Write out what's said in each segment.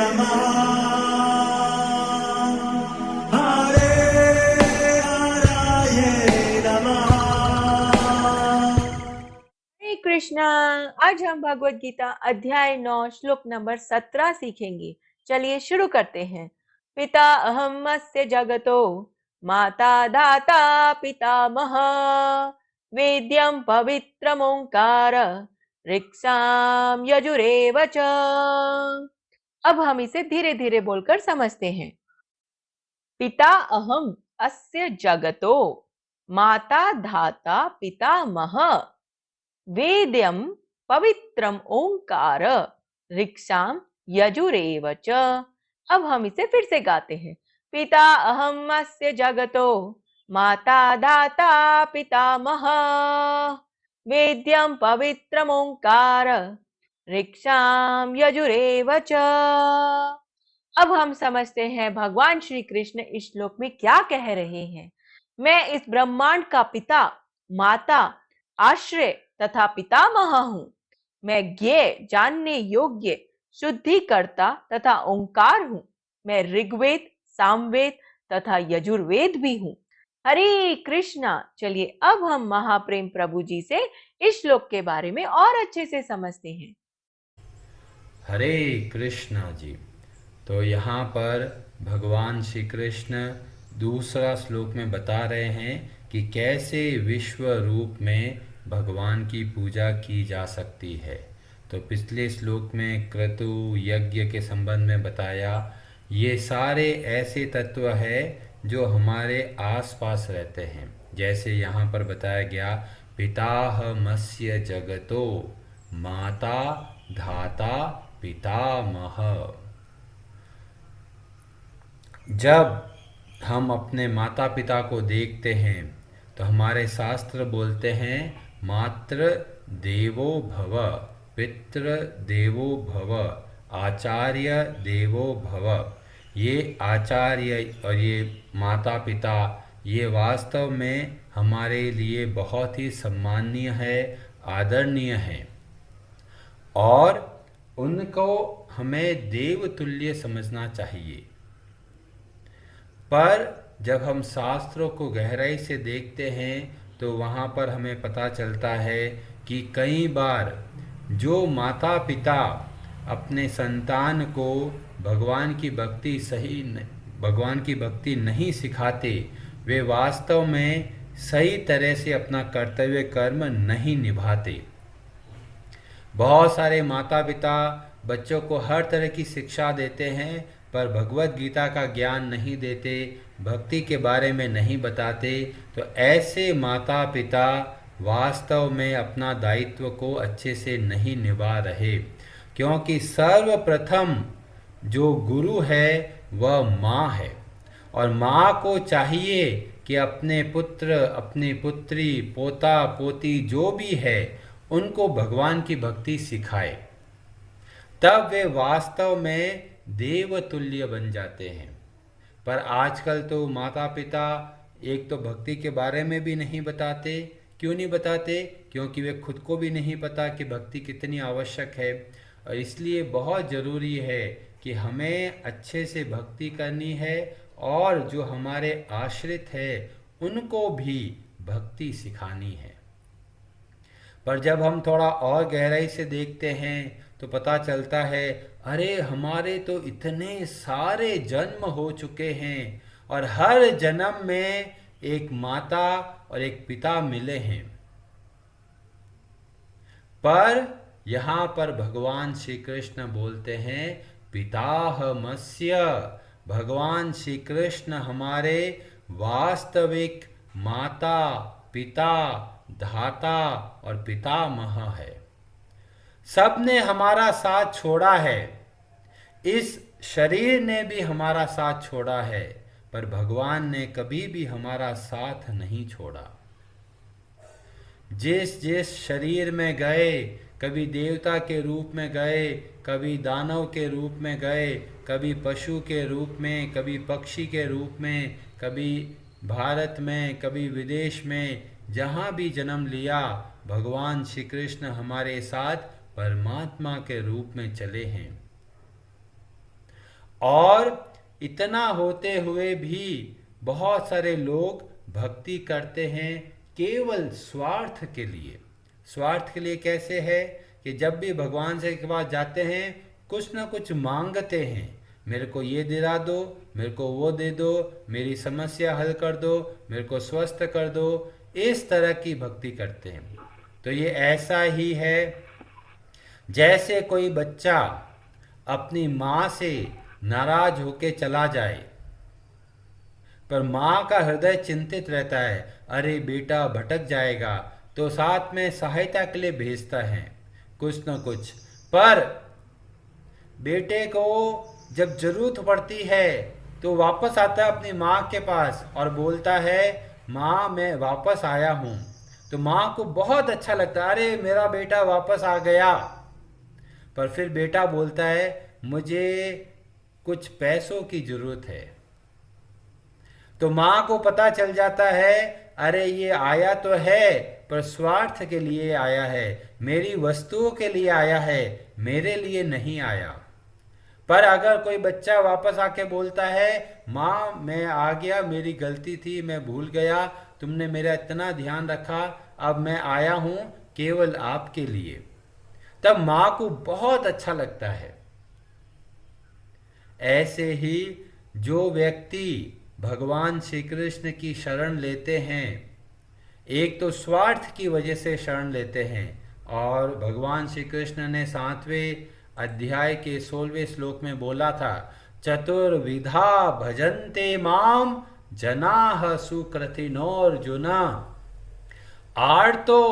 हरे कृष्णा। आज हम भगवत गीता अध्याय 9 श्लोक नंबर 17 सीखेंगे। चलिए शुरू करते हैं। पिता अहमस्य जगतो माता दाता पितामह वेद्यं पवित्रमोंकार ऋक्साम यजुरेव च। अब हम इसे धीरे धीरे बोलकर समझते हैं। पिता अहम अस्य जगतो माता धाता पितामह वेद्यं पवित्रम ओंकार ऋक्षाम यजुरेव च। अब हम इसे फिर से गाते हैं। पिता अहम अस्य जगतो माता दाता पितामह वेद्यं पवित्रम ओंकार ऋक्षाम यजुरेव च। अब हम समझते हैं भगवान श्री कृष्ण इस श्लोक में क्या कह रहे हैं। मैं इस ब्रह्मांड का पिता, माता, आश्रय तथा पितामह हूँ। मैं ज्ञेय, जानने योग्य, शुद्धिकर्ता तथा ओंकार हूँ। मैं ऋग्वेद, सामवेद तथा यजुर्वेद भी हूँ। हरे कृष्णा। चलिए अब हम महाप्रेम प्रभु जी से इस श्लोक के बारे में और अच्छे से समझते हैं। हरे कृष्णा जी। तो यहाँ पर भगवान श्री कृष्ण दूसरा श्लोक में बता रहे हैं कि कैसे विश्व रूप में भगवान की पूजा की जा सकती है। तो पिछले श्लोक में क्रतु यज्ञ के संबंध में बताया। ये सारे ऐसे तत्व है जो हमारे आसपास रहते हैं। जैसे यहाँ पर बताया गया, पिताहमस्य जगतो माता धाता पितामह। जब हम अपने माता पिता को देखते हैं तो हमारे शास्त्र बोलते हैं, मातृ देवो भव, पितृ देवो भव, आचार्य देवो भव। ये आचार्य और ये माता पिता, ये वास्तव में हमारे लिए बहुत ही सम्माननीय है, आदरणीय है, और उनको हमें देवतुल्य समझना चाहिए। पर जब हम शास्त्रों को गहराई से देखते हैं तो वहाँ पर हमें पता चलता है कि कई बार जो माता पिता अपने संतान को भगवान की भक्ति नहीं सिखाते, वे वास्तव में सही तरह से अपना कर्तव्य कर्म नहीं निभाते। बहुत सारे माता पिता बच्चों को हर तरह की शिक्षा देते हैं, पर भगवत गीता का ज्ञान नहीं देते, भक्ति के बारे में नहीं बताते। तो ऐसे माता पिता वास्तव में अपना दायित्व को अच्छे से नहीं निभा रहे, क्योंकि सर्वप्रथम जो गुरु है वह माँ है, और माँ को चाहिए कि अपने पुत्र, अपनी पुत्री, पोता पोती जो भी है उनको भगवान की भक्ति सिखाए। तब वे वास्तव में देवतुल्य बन जाते हैं। पर आजकल तो माता पिता एक तो भक्ति के बारे में भी नहीं बताते। क्यों नहीं बताते? क्योंकि वे खुद को भी नहीं पता कि भक्ति कितनी आवश्यक है। और इसलिए बहुत ज़रूरी है कि हमें अच्छे से भक्ति करनी है, और जो हमारे आश्रित है उनको भी भक्ति सिखानी है। पर जब हम थोड़ा और गहराई से देखते हैं तो पता चलता है, अरे हमारे तो इतने सारे जन्म हो चुके हैं, और हर जन्म में एक माता और एक पिता मिले हैं। पर यहाँ पर भगवान श्री कृष्ण बोलते हैं, पिताहमस्य। भगवान श्री कृष्ण हमारे वास्तविक माता, पिता, धाता और पितामह है। सबने हमारा साथ छोड़ा है, इस शरीर ने भी हमारा साथ छोड़ा है, पर भगवान ने कभी भी हमारा साथ नहीं छोड़ा। जिस जिस शरीर में गए, कभी देवता के रूप में गए, कभी दानव के रूप में गए, कभी पशु के रूप में, कभी पक्षी के रूप में, कभी भारत में, कभी विदेश में, जहाँ भी जन्म लिया, भगवान श्री कृष्ण हमारे साथ परमात्मा के रूप में चले हैं। और इतना होते हुए भी बहुत सारे लोग भक्ति करते हैं केवल स्वार्थ के लिए। स्वार्थ के लिए कैसे है कि जब भी भगवान से के पास जाते हैं कुछ ना कुछ मांगते हैं, मेरे को ये दिला दो, मेरे को वो दे दो, मेरी समस्या हल कर दो, मेरे को स्वस्थ कर दो, इस तरह की भक्ति करते हैं। तो ये ऐसा ही है जैसे कोई बच्चा अपनी माँ से नाराज होके चला जाए, पर माँ का हृदय चिंतित रहता है, अरे बेटा भटक जाएगा, तो साथ में सहायता के लिए भेजता है कुछ न कुछ। पर बेटे को जब जरूरत पड़ती है तो वापस आता है अपनी माँ के पास और बोलता है, माँ मैं वापस आया हूँ। तो माँ को बहुत अच्छा लगता है, अरे मेरा बेटा वापस आ गया। पर फिर बेटा बोलता है, मुझे कुछ पैसों की जरूरत है। तो माँ को पता चल जाता है, अरे ये आया तो है पर स्वार्थ के लिए आया है, मेरी वस्तुओं के लिए आया है, मेरे लिए नहीं आया। पर अगर कोई बच्चा वापस आके बोलता है, माँ मैं आ गया, मेरी गलती थी, मैं भूल गया, तुमने मेरा इतना ध्यान रखा, अब मैं आया हूँ केवल आपके लिए, तब माँ को बहुत अच्छा लगता है। ऐसे ही जो व्यक्ति भगवान श्री कृष्ण की शरण लेते हैं, एक तो स्वार्थ की वजह से शरण लेते हैं, और भगवान श्री कृष्ण ने 7वें अध्याय के 16वें श्लोक में बोला था, चतुर्विधा भजन्ते माम जनाः सुकृतिनोऽर्जुन, आर्तो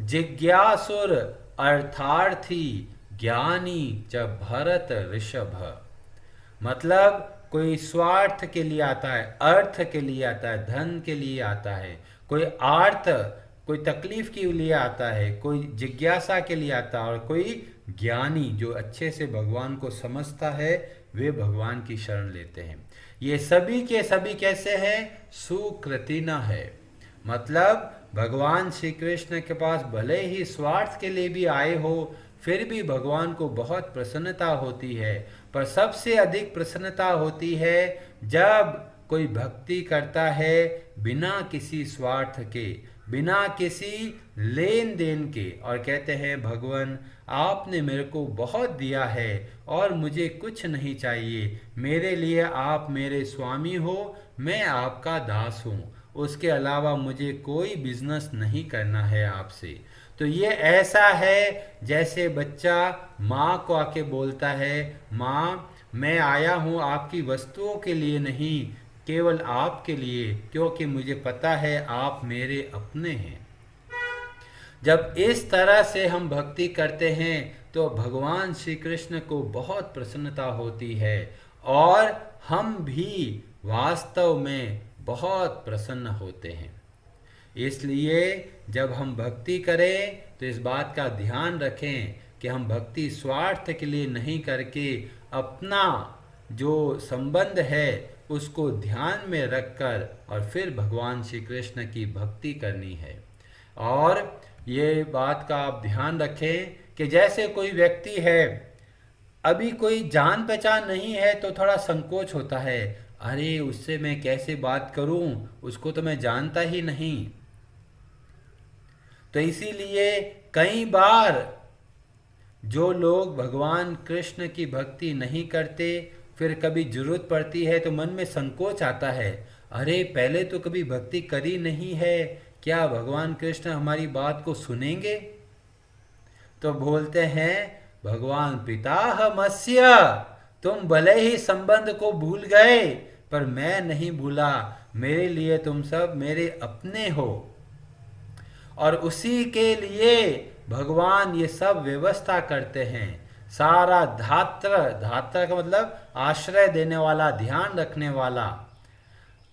जिज्ञासुर अर्थार्थी ज्ञानी च भरत ऋषभ। मतलब कोई स्वार्थ के लिए आता है, अर्थ के लिए आता है, धन के लिए आता है, कोई आर्थ कोई तकलीफ के लिए आता है, कोई जिज्ञासा के लिए आता है, और कोई ज्ञानी जो अच्छे से भगवान को समझता है, वे भगवान की शरण लेते हैं। ये सभी के सभी कैसे हैं? सुकृतिन है। मतलब भगवान श्री कृष्ण के पास भले ही स्वार्थ के लिए भी आए हो, फिर भी भगवान को बहुत प्रसन्नता होती है। पर सबसे अधिक प्रसन्नता होती है जब कोई भक्ति करता है बिना किसी स्वार्थ के, बिना किसी लेन देन के, और कहते हैं, भगवान आपने मेरे को बहुत दिया है और मुझे कुछ नहीं चाहिए, मेरे लिए आप मेरे स्वामी हो, मैं आपका दास हूँ, उसके अलावा मुझे कोई बिजनेस नहीं करना है आपसे। तो ये ऐसा है जैसे बच्चा माँ को आके बोलता है, माँ मैं आया हूँ आपकी वस्तुओं के लिए नहीं, केवल आपके लिए, क्योंकि मुझे पता है आप मेरे अपने हैं। जब इस तरह से हम भक्ति करते हैं तो भगवान श्री कृष्ण को बहुत प्रसन्नता होती है, और हम भी वास्तव में बहुत प्रसन्न होते हैं। इसलिए जब हम भक्ति करें तो इस बात का ध्यान रखें कि हम भक्ति स्वार्थ के लिए नहीं करके अपना जो संबंध है उसको ध्यान में रखकर और फिर भगवान श्री कृष्ण की भक्ति करनी है। और ये बात का आप ध्यान रखें कि जैसे कोई व्यक्ति है, अभी कोई जान पहचान नहीं है तो थोड़ा संकोच होता है, अरे उससे मैं कैसे बात करूं, उसको तो मैं जानता ही नहीं। तो इसीलिए कई बार जो लोग भगवान कृष्ण की भक्ति नहीं करते, फिर कभी जरूरत पड़ती है तो मन में संकोच आता है, अरे पहले तो कभी भक्ति करी नहीं है, क्या भगवान कृष्ण हमारी बात को सुनेंगे? तो बोलते हैं, भगवान पिताहमस्य, तुम भले ही संबंध को भूल गए पर मैं नहीं भूला, मेरे लिए तुम सब मेरे अपने हो। और उसी के लिए भगवान ये सब व्यवस्था करते हैं। सारा धात्र, धात्र का मतलब आश्रय देने वाला, ध्यान रखने वाला,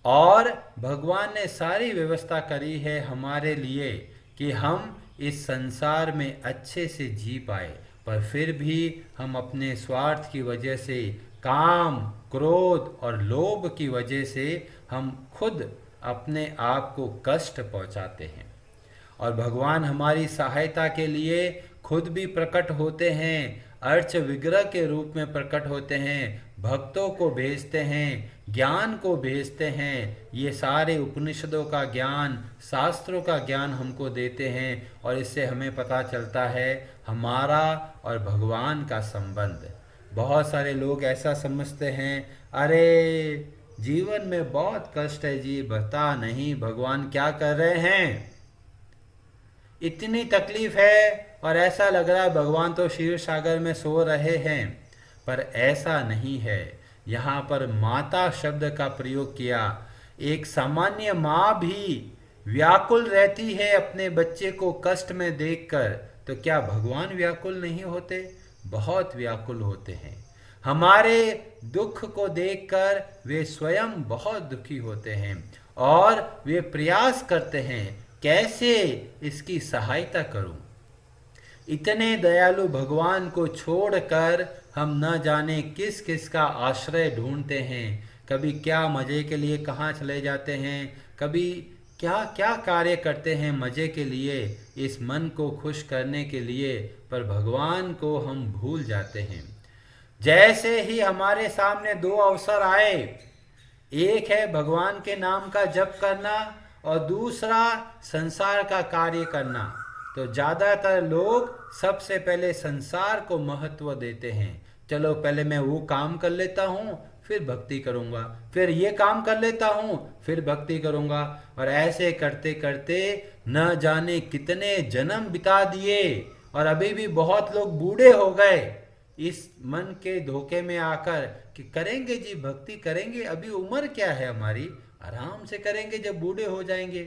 और भगवान ने सारी व्यवस्था करी है हमारे लिए कि हम इस संसार में अच्छे से जी पाए। पर फिर भी हम अपने स्वार्थ की वजह से, काम, क्रोध और लोभ की वजह से हम खुद अपने आप को कष्ट पहुंचाते हैं। और भगवान हमारी सहायता के लिए खुद भी प्रकट होते हैं, अर्च विग्रह के रूप में प्रकट होते हैं, भक्तों को भेजते हैं, ज्ञान को भेजते हैं। ये सारे उपनिषदों का ज्ञान, शास्त्रों का ज्ञान हमको देते हैं और इससे हमें पता चलता है हमारा और भगवान का संबंध। बहुत सारे लोग ऐसा समझते हैं, अरे जीवन में बहुत कष्ट है जी, बता नहीं भगवान क्या कर रहे हैं, इतनी तकलीफ है और ऐसा लग रहा है भगवान तो क्षीर सागर में सो रहे हैं। पर ऐसा नहीं है। यहाँ पर माता शब्द का प्रयोग किया। एक सामान्य माँ भी व्याकुल रहती है अपने बच्चे को कष्ट में देखकर, तो क्या भगवान व्याकुल नहीं होते? बहुत व्याकुल होते हैं। हमारे दुख को देखकर वे स्वयं बहुत दुखी होते हैं और वे प्रयास करते हैं कैसे इसकी सहायता करूं। इतने दयालु भगवान को छोड़कर हम न जाने किस किस का आश्रय ढूंढते हैं। कभी क्या मज़े के लिए कहाँ चले जाते हैं, कभी क्या क्या कार्य करते हैं मज़े के लिए, इस मन को खुश करने के लिए, पर भगवान को हम भूल जाते हैं। जैसे ही हमारे सामने दो अवसर आए, एक है भगवान के नाम का जप करना और दूसरा संसार का कार्य करना, तो ज़्यादातर लोग सबसे पहले संसार को महत्व देते हैं। चलो पहले मैं वो काम कर लेता हूँ, फिर भक्ति करूँगा, फिर ये काम कर लेता हूँ, फिर भक्ति करूँगा। और ऐसे करते करते न जाने कितने जन्म बिता दिए और अभी भी बहुत लोग बूढ़े हो गए इस मन के धोखे में आकर कि करेंगे जी भक्ति करेंगे, अभी उम्र क्या है हमारी, आराम से करेंगे जब बूढ़े हो जाएंगे।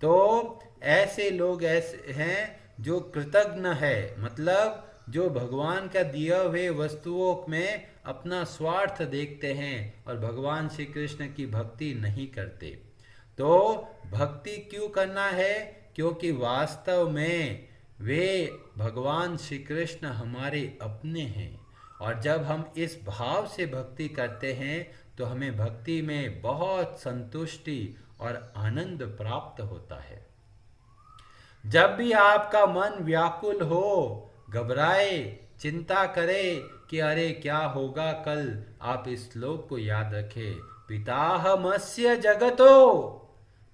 तो ऐसे लोग ऐसे हैं जो कृतज्ञ है, मतलब जो भगवान का दिया हुए वस्तुओं में अपना स्वार्थ देखते हैं और भगवान श्री कृष्ण की भक्ति नहीं करते। तो भक्ति क्यों करना है? क्योंकि वास्तव में वे भगवान श्री कृष्ण हमारे अपने हैं और जब हम इस भाव से भक्ति करते हैं तो हमें भक्ति में बहुत संतुष्टि और आनंद प्राप्त होता है। जब भी आपका मन व्याकुल हो, घबराए, चिंता करे कि अरे क्या होगा कल, आप इस श्लोक को याद रखें, पिताहमस्य जगतो,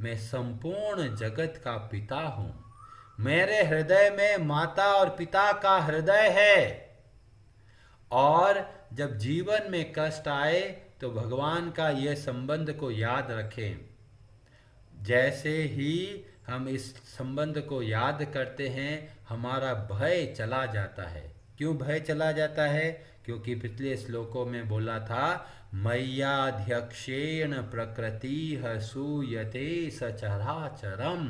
मैं संपूर्ण जगत का पिता हूँ। मेरे हृदय में माता और पिता का हृदय है। और जब जीवन में कष्ट आए तो भगवान का यह संबंध को याद रखें। जैसे ही हम इस संबंध को याद करते हैं हमारा भय चला जाता है। क्यों भय चला जाता है? क्योंकि पिछले श्लोकों में बोला था, मय्याध्यक्षेण प्रकृति सूयते सचराचरम,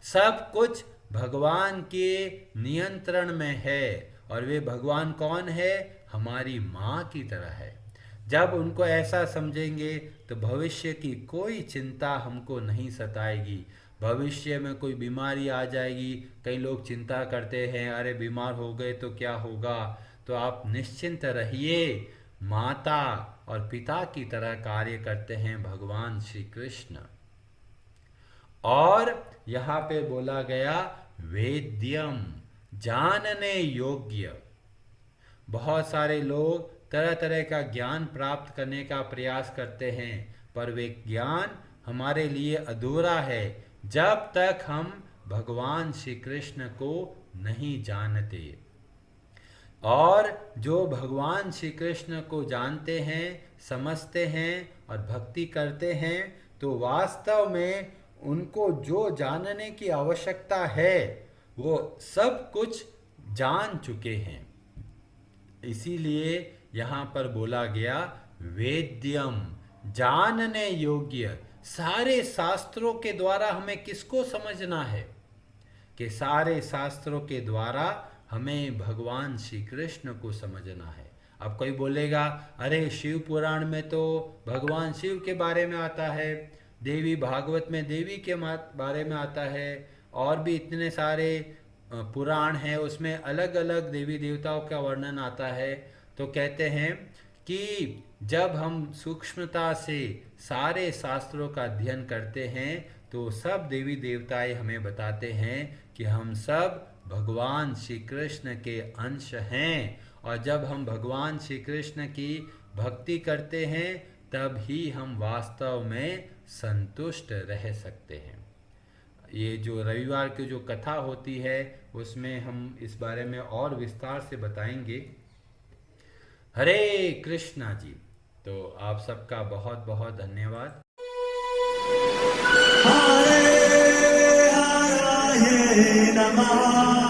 सब कुछ भगवान के नियंत्रण में है। और वे भगवान कौन है? हमारी माँ की तरह है। जब उनको ऐसा समझेंगे तो भविष्य की कोई चिंता हमको नहीं सताएगी। भविष्य में कोई बीमारी आ जाएगी, कई लोग चिंता करते हैं अरे बीमार हो गए तो क्या होगा, तो आप निश्चिंत रहिए, माता और पिता की तरह कार्य करते हैं भगवान श्री कृष्ण। और यहाँ पे बोला गया वेद्यम, जानने योग्य। बहुत सारे लोग तरह तरह का ज्ञान प्राप्त करने का प्रयास करते हैं, पर वे ज्ञान हमारे लिए अधूरा है जब तक हम भगवान श्री कृष्ण को नहीं जानते। और जो भगवान श्री कृष्ण को जानते हैं, समझते हैं और भक्ति करते हैं, तो वास्तव में उनको जो जानने की आवश्यकता है वो सब कुछ जान चुके हैं। इसीलिए यहाँ पर बोला गया वेद्यम, जानने योग्य। सारे शास्त्रों के द्वारा हमें किसको समझना है? कि सारे शास्त्रों के द्वारा हमें भगवान श्री कृष्ण को समझना है। अब कोई बोलेगा अरे शिव पुराण में तो भगवान शिव के बारे में आता है, देवी भागवत में देवी के बारे में आता है, और भी इतने सारे पुराण हैं उसमें अलग अलग देवी देवताओं का वर्णन आता है। तो कहते हैं कि जब हम सूक्ष्मता से सारे शास्त्रों का अध्ययन करते हैं तो सब देवी देवताएं हमें बताते हैं कि हम सब भगवान श्री कृष्ण के अंश हैं। और जब हम भगवान श्री कृष्ण की भक्ति करते हैं तब ही हम वास्तव में संतुष्ट रह सकते हैं। ये जो रविवार की जो कथा होती है उसमें हम इस बारे में और विस्तार से बताएंगे। हरे कृष्णा जी। तो आप सबका बहुत बहुत धन्यवाद। हरे हराये नमः।